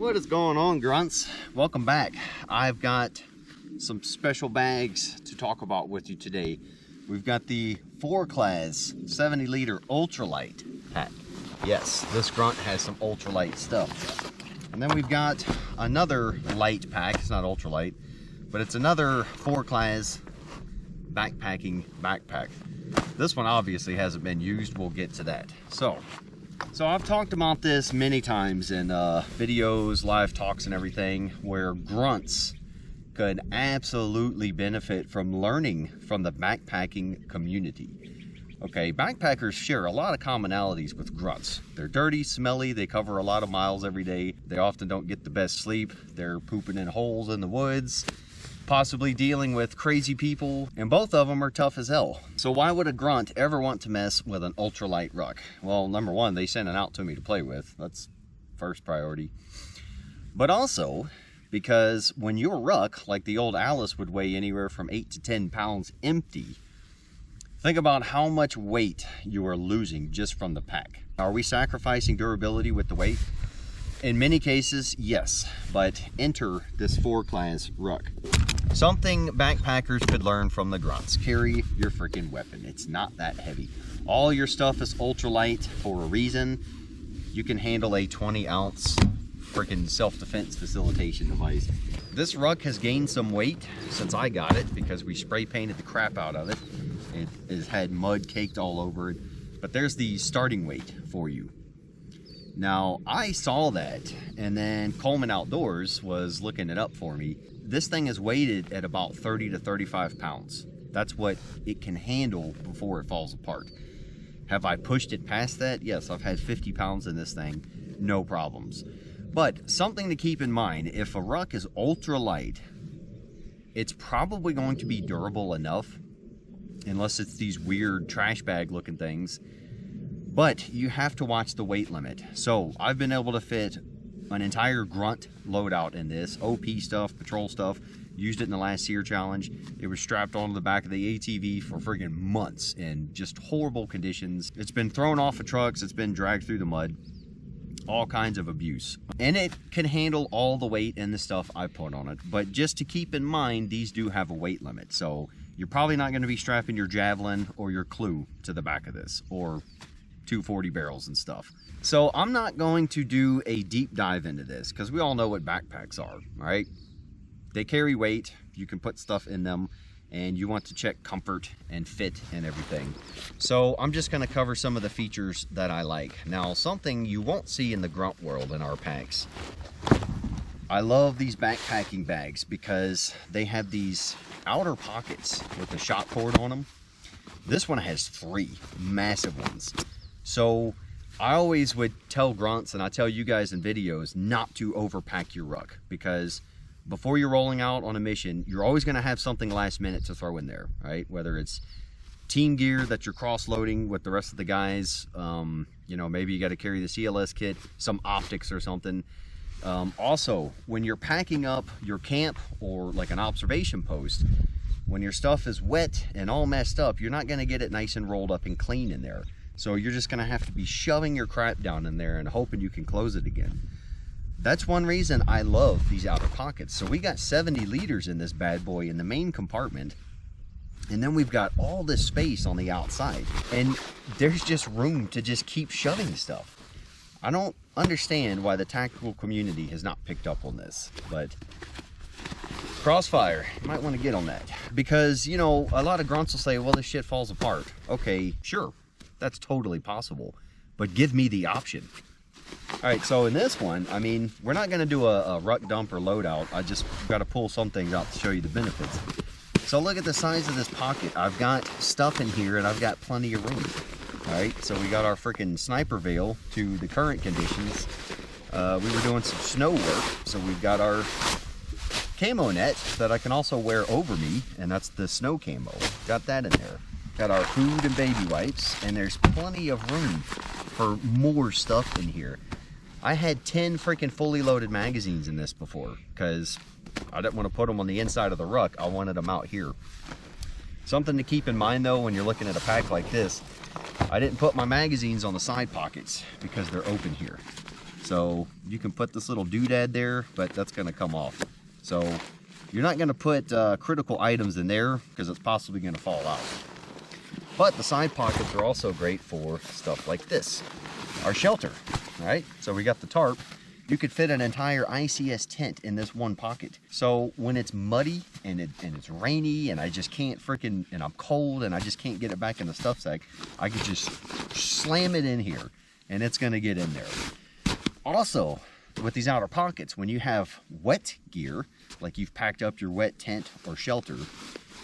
What is going on, grunts? Welcome back. I've got some special bags to talk about with you today. We've got the Forclaz 70-liter ultralight pack. Yes, this grunt has some ultralight stuff. And then we've got another light pack. It's not ultralight, but it's another Forclaz backpacking backpack. This one obviously hasn't been used. We'll get to that. So I've talked about this many times in videos, live talks and everything, where grunts could absolutely benefit from learning from the backpacking community. Okay, backpackers share a lot of commonalities with grunts. They're dirty, smelly, they cover a lot of miles every day. They often don't get the best sleep. They're pooping in holes in the woods, possibly dealing with crazy people, and both of them are tough as hell. So why would a grunt ever want to mess with an ultralight ruck? Well, number one, they sent it out to me to play with. That's first priority. But also, because when your ruck, like the old Alice, would weigh anywhere from 8 to 10 pounds empty, think about how much weight you are losing just from the pack. Are we sacrificing durability with the weight? In many cases, yes, but enter this Forclaz ruck. Something backpackers could learn from the grunts. Carry your freaking weapon. It's not that heavy. All your stuff is ultralight for a reason. You can handle a 20-ounce freaking self-defense facilitation device. This ruck has gained some weight since I got it because we spray painted the crap out of it. It has had mud caked all over it, but there's the starting weight for you. Now, I saw that, and then Coleman Outdoors was looking it up for me. This thing is weighted at about 30 to 35 pounds. That's what it can handle before it falls apart. Have I pushed it past that? Yes, I've had 50 pounds in this thing, no problems. But something to keep in mind, if a ruck is ultra light, it's probably going to be durable enough, unless it's these weird trash bag looking things. But you have to watch the weight limit. So I've been able to fit an entire grunt loadout in this. OP stuff, patrol stuff. Used it in the last SEER challenge. It was strapped onto the back of the ATV for friggin' months in just horrible conditions. It's been thrown off of trucks. It's been dragged through the mud. All kinds of abuse. And it can handle all the weight and the stuff I put on it. But just to keep in mind, these do have a weight limit. So you're probably not going to be strapping your javelin or your clue to the back of this, or 240 barrels and stuff. So I'm not going to do a deep dive into this because we all know what backpacks are, right? They carry weight, you can put stuff in them, and you want to check comfort and fit and everything. So I'm just going to cover some of the features that I like. Now, something you won't see in the grunt world in our packs. I love these backpacking bags because they have these outer pockets with a shot cord on them. This one has 3 massive ones. So I always would tell grunts, and I tell you guys in videos, not to overpack your ruck, because before you're rolling out on a mission, you're always going to have something last minute to throw in there, right? Whether it's team gear that you're cross-loading with the rest of the guys, you know, maybe you got to carry the CLS kit, some optics or something. Also, when you're packing up your camp or like an observation post, when your stuff is wet and all messed up, you're not going to get it nice and rolled up and clean in there. So you're just going to have to be shoving your crap down in there and hoping you can close it again. That's one reason I love these outer pockets. So we got 70 liters in this bad boy in the main compartment. And then we've got all this space on the outside. And there's just room to just keep shoving stuff. I don't understand why the tactical community has not picked up on this. But Crossfire, you might want to get on that. Because, you know, a lot of grunts will say, well, this shit falls apart. Okay, sure. That's totally possible, but give me the option. All right, so in this one, I mean, we're not going to do a ruck dump or loadout. I just got to pull some things out to show you the benefits. So look at the size of this pocket. I've got stuff in here and I've got plenty of room. All right, so we got our freaking sniper veil to the current conditions. We were doing some snow work, so we've got our camo net that I can also wear over me, and that's the snow camo. Got that in there. Got our food and baby wipes, and there's plenty of room for more stuff in here. I had 10 freaking fully loaded magazines in this before because I didn't want to put them on the inside of the ruck. I wanted them out here. Something to keep in mind though when you're looking at a pack like this, I didn't put my magazines on the side pockets because they're open here. So you can put this little doodad there, but that's gonna come off. So you're not gonna put critical items in there because it's possibly gonna fall out. But the side pockets are also great for stuff like this, our shelter, all right? So we got the tarp. You could fit an entire ICS tent in this one pocket. So when it's muddy and it's rainy and I just can't freaking, and I'm cold and I just can't get it back in the stuff sack, I could just slam it in here and it's gonna get in there. Also, with these outer pockets, when you have wet gear, like you've packed up your wet tent or shelter,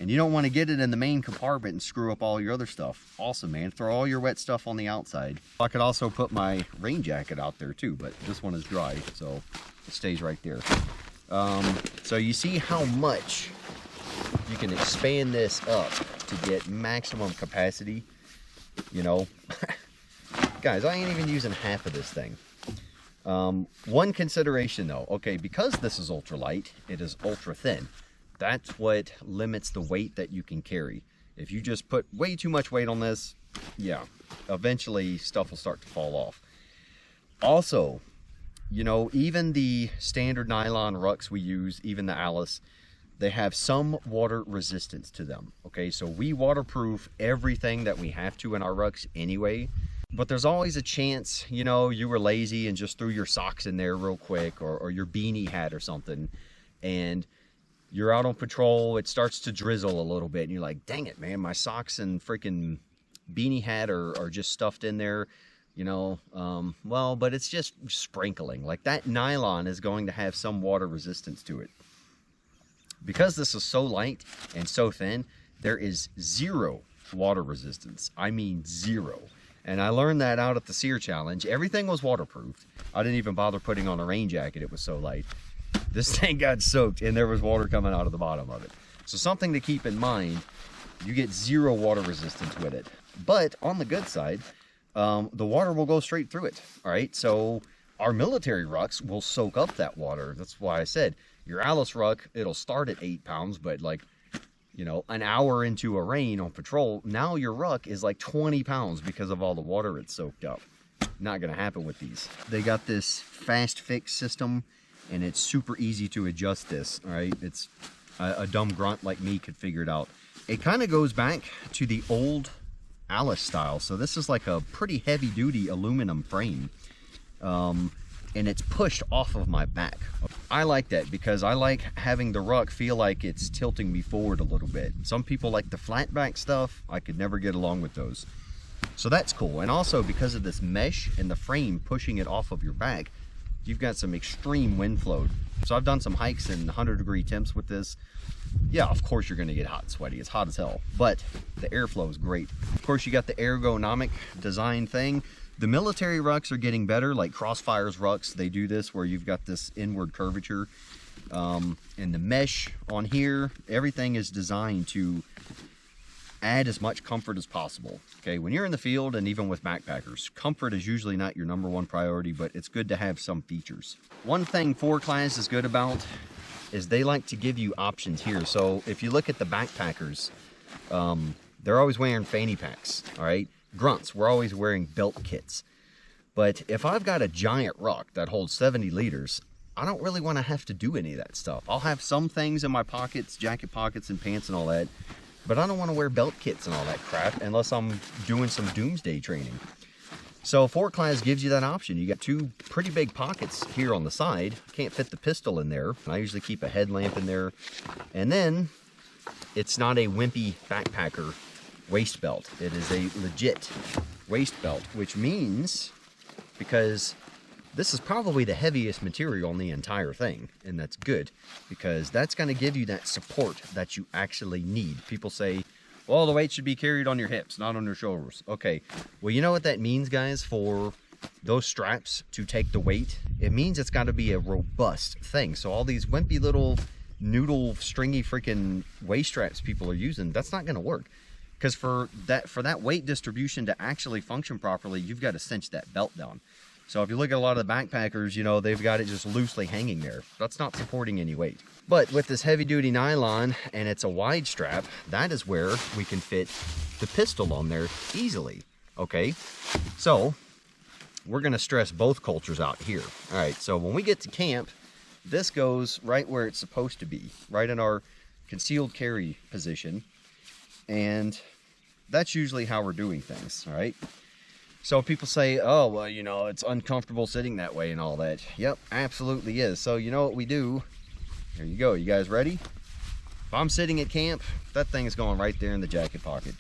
and you don't want to get it in the main compartment and screw up all your other stuff. Awesome, man. Throw all your wet stuff on the outside. I could also put my rain jacket out there too, but this one is dry, so it stays right there. So you see how much you can expand this up to get maximum capacity. You know, guys, I ain't even using half of this thing. One consideration though, okay, because this is ultralight, it is ultra thin. That's what limits the weight that you can carry. If you just put way too much weight on this, yeah, eventually stuff will start to fall off. Also, you know, even the standard nylon rucks we use, even the Alice, they have some water resistance to them. Okay, so we waterproof everything that we have to in our rucks anyway. But there's always a chance, you know, you were lazy and just threw your socks in there real quick, or your beanie hat or something, and you're out on patrol, it starts to drizzle a little bit, and you're like, dang it, man, my socks and freaking beanie hat are just stuffed in there, you know. Well, but it's just sprinkling. Like, that nylon is going to have some water resistance to it. Because this is so light and so thin, there is zero water resistance. I mean, zero. And I learned that out at the SEER challenge. Everything was waterproofed. I didn't even bother putting on a rain jacket, it was so light. This thing got soaked and there was water coming out of the bottom of it. So something to keep in mind, you get zero water resistance with it. But on the good side, the water will go straight through it. All right, so our military rucks will soak up that water. That's why I said your Alice ruck, it'll start at 8 pounds, but like, you know, an hour into a rain on patrol, now your ruck is like 20 pounds because of all the water it's soaked up. Not gonna happen with these. They got this fast fix system, and it's super easy to adjust this, all right? It's a dumb grunt like me could figure it out. It kind of goes back to the old Alice style. So this is like a pretty heavy duty aluminum frame. And it's pushed off of my back. I like that because I like having the ruck feel like it's tilting me forward a little bit. Some people like the flat back stuff. I could never get along with those. So that's cool. And also because of this mesh and the frame pushing it off of your back, you've got some extreme wind flow. So I've done some hikes in 100-degree temps with this. Yeah, of course you're gonna get hot and sweaty. It's hot as hell, but the airflow is great. Of course, you got the ergonomic design thing. The military rucks are getting better, like Crossfire's rucks. They do this where you've got this inward curvature. And the mesh on here, everything is designed to add as much comfort as possible. Okay, when you're in the field and even with backpackers, comfort is usually not your #1 priority, but it's good to have some features. One thing Forclaz is good about is they like to give you options here. So if you look at the backpackers, they're always wearing fanny packs, all right? Grunts, we're always wearing belt kits. But if I've got a giant ruck that holds 70 liters, I don't really want to have to do any of that stuff. I'll have some things in my pockets, jacket pockets and pants and all that, but I don't want to wear belt kits and all that crap unless I'm doing some doomsday training. So Forclaz gives you that option. You got two pretty big pockets here on the side. Can't fit the pistol in there. I usually keep a headlamp in there. And then it's not a wimpy backpacker waist belt. It is a legit waist belt, which means, because this is probably the heaviest material on the entire thing, and that's good because that's going to give you that support that you actually need. People say, well, the weight should be carried on your hips, not on your shoulders. Okay, well, you know what that means, guys, for those straps to take the weight? It means it's got to be a robust thing. So all these wimpy little noodle stringy freaking waist straps people are using, that's not going to work. Because for that weight distribution to actually function properly, you've got to cinch that belt down. So if you look at a lot of the backpackers, you know, they've got it just loosely hanging there. That's not supporting any weight. But with this heavy duty nylon and it's a wide strap, that is where we can fit the pistol on there easily. Okay, so we're going to stress both cultures out here. All right, so when we get to camp, this goes right where it's supposed to be, right in our concealed carry position. And that's usually how we're doing things, all right? So people say, oh, well, you know, it's uncomfortable sitting that way and all that. Yep, absolutely is. So you know what we do? Here you go. You guys ready? If I'm sitting at camp, that thing is going right there in the jacket pocket.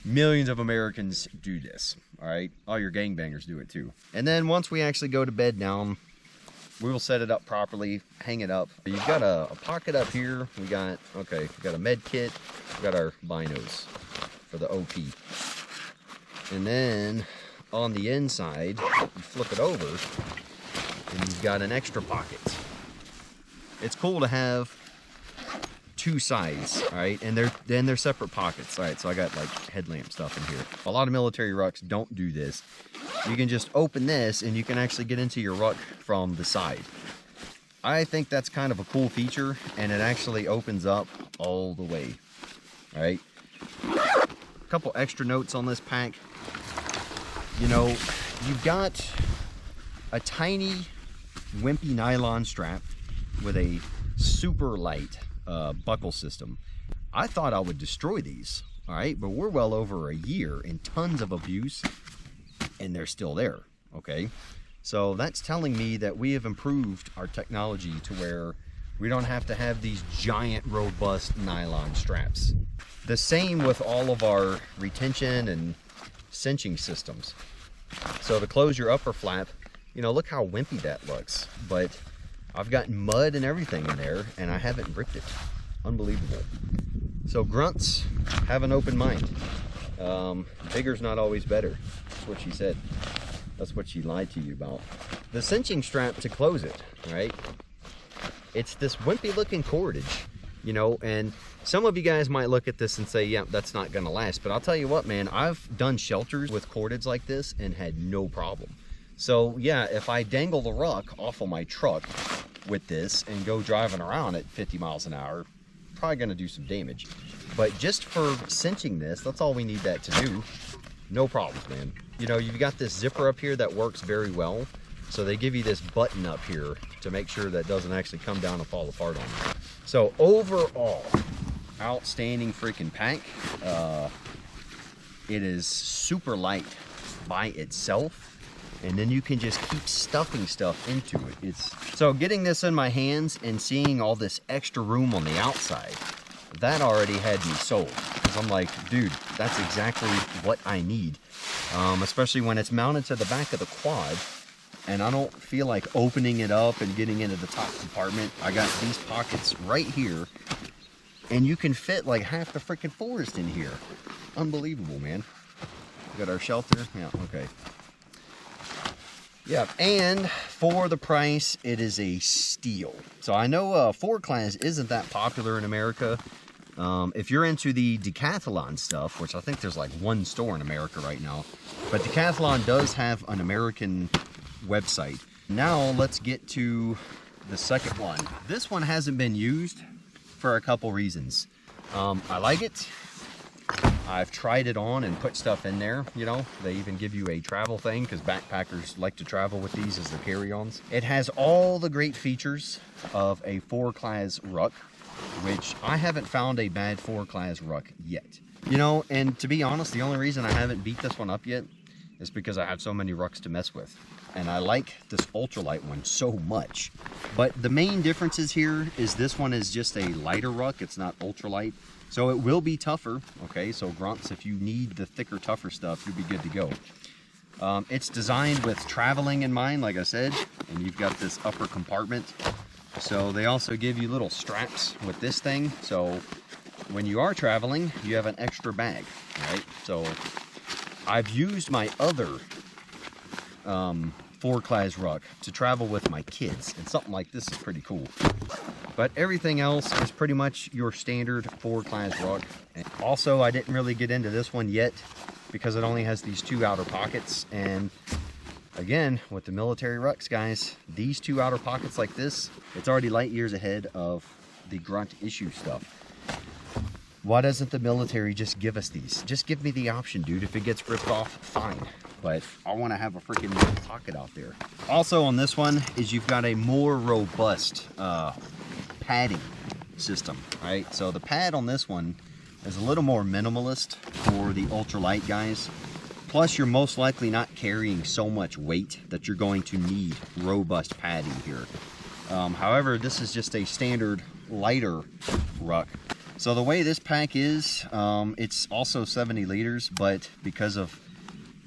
Millions of Americans do this, all right? All your gangbangers do it too. And then once we actually go to bed down, we will set it up properly, hang it up. You've got a pocket up here. We got a med kit. We got our binos for the OP. And then on the inside, you flip it over and you've got an extra pocket. It's cool to have two sides, all right, and they're separate pockets. All right, so I got like headlamp stuff in here. A lot of military rucks don't do this. You can just open this and you can actually get into your ruck from the side. I think that's kind of a cool feature, and it actually opens up all the way. All right, a couple extra notes on this pack. You know, you've got a tiny wimpy nylon strap with a super light buckle system. I thought I would destroy these, all right, but we're well over a year and tons of abuse, and they're still there, okay? So that's telling me that we have improved our technology to where we don't have to have these giant robust nylon straps. The same with all of our retention and cinching systems. So to close your upper flap, you know, look how wimpy that looks, but I've got mud and everything in there, and I haven't ripped it. Unbelievable. So grunts, have an open mind. Bigger's not always better. That's what she said. That's what she lied to you about. The cinching strap to close it, right? It's this wimpy looking cordage, you know, and some of you guys might look at this and say, yeah, that's not gonna last. But I'll tell you what, man, I've done shelters with cordage like this and had no problem. So yeah, if I dangle the ruck off of my truck with this and go driving around at 50 miles an hour, probably gonna do some damage. But just for cinching this, that's all we need that to do. No problems, man. You know, you've got this zipper up here that works very well. So they give you this button up here to make sure that doesn't actually come down and fall apart on you. So overall, outstanding freaking pack. It is super light by itself, and then you can just keep stuffing stuff into it. So getting this in my hands and seeing all this extra room on the outside, that already had me sold. Because I'm like, dude, that's exactly what I need. Especially when it's mounted to the back of the quad, and I don't feel like opening it up and getting into the top compartment. I got these pockets right here, and you can fit like half the freaking forest in here. Unbelievable, man. We got our shelter. Yeah, okay. Yeah, and for the price, it is a steal. So I know Forclaz isn't that popular in America. If you're into the Decathlon stuff, which I think there's like one store in America right now, but Decathlon does have an American website. Now let's get to the second one. This one hasn't been used for a couple reasons. I like it. I've tried it on and put stuff in there, you know. They even give you a travel thing because backpackers like to travel with these as their carry-ons. It has all the great features of a Forclaz ruck, which I haven't found a bad Forclaz ruck yet. You know, and to be honest, the only reason I haven't beat this one up yet is because I have so many rucks to mess with. And I like this ultralight one so much. But the main differences here is this one is just a lighter ruck. It's not ultralight. So it will be tougher, okay? So grunts, if you need the thicker, tougher stuff, you'll be good to go. It's designed with traveling in mind, like I said, and you've got this upper compartment. So they also give you little straps with this thing. So when you are traveling, you have an extra bag, right? So I've used my other Forclaz ruck to travel with my kids, and something like this is pretty cool. But everything else is pretty much your standard Forclaz ruck. And also, I didn't really get into this one yet because it only has these two outer pockets. And again, with the military rucks, guys, these two outer pockets like this, it's already light years ahead of the Grunt issue stuff. Why doesn't the military just give us these? Just give me the option, dude. If it gets ripped off, fine. But I want to have a freaking pocket out there. Also on this one is you've got a more robust padding system, right? So the pad on this one is a little more minimalist for the ultralight guys. Plus, you're most likely not carrying so much weight that you're going to need robust padding here. However, this is just a standard lighter ruck. So the way this pack is, it's also 70 liters, but because of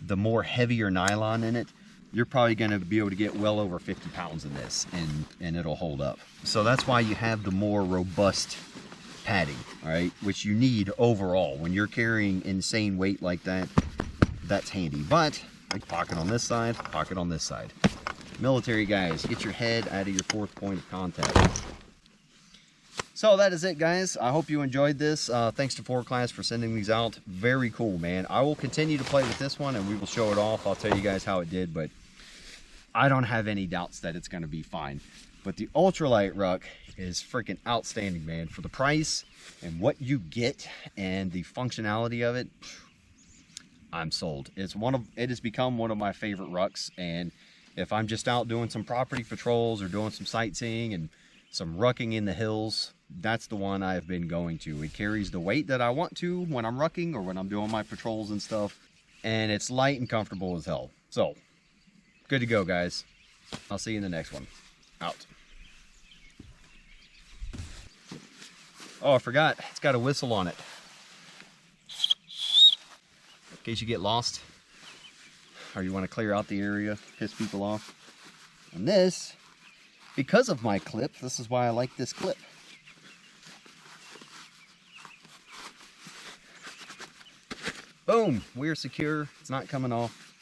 the more heavier nylon in it, you're probably going to be able to get well over 50 pounds in this, and it'll hold up. So that's why you have the more robust padding, all right, which you need overall. When you're carrying insane weight like that, that's handy. But like pocket on this side, pocket on this side. Military guys, get your head out of your fourth point of contact. So that is it, guys. I hope you enjoyed this. Thanks to Forclaz for sending these out. Very cool, man. I will continue to play with this one and we will show it off. I'll tell you guys how it did, but I don't have any doubts that it's going to be fine. But the ultralight ruck is freaking outstanding, man. For the price and what you get and the functionality of it, I'm sold. It has become one of my favorite rucks, and if I'm just out doing some property patrols or doing some sightseeing and some rucking in the hills, that's the one I've been going to. It carries the weight that I want to when I'm rucking or when I'm doing my patrols and stuff, and it's light and comfortable as hell. So, good to go, guys. I'll see you in the next one. Out. Oh, I forgot. It's got a whistle on it. In case you get lost or you want to clear out the area, piss people off. And this, because of my clip, this is why I like this clip. Boom, we're secure. It's not coming off.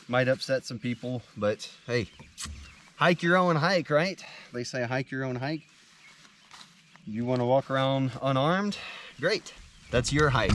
Might upset some people, but hey, hike your own hike, right? They say hike your own hike. You want to walk around unarmed? Great. That's your hike.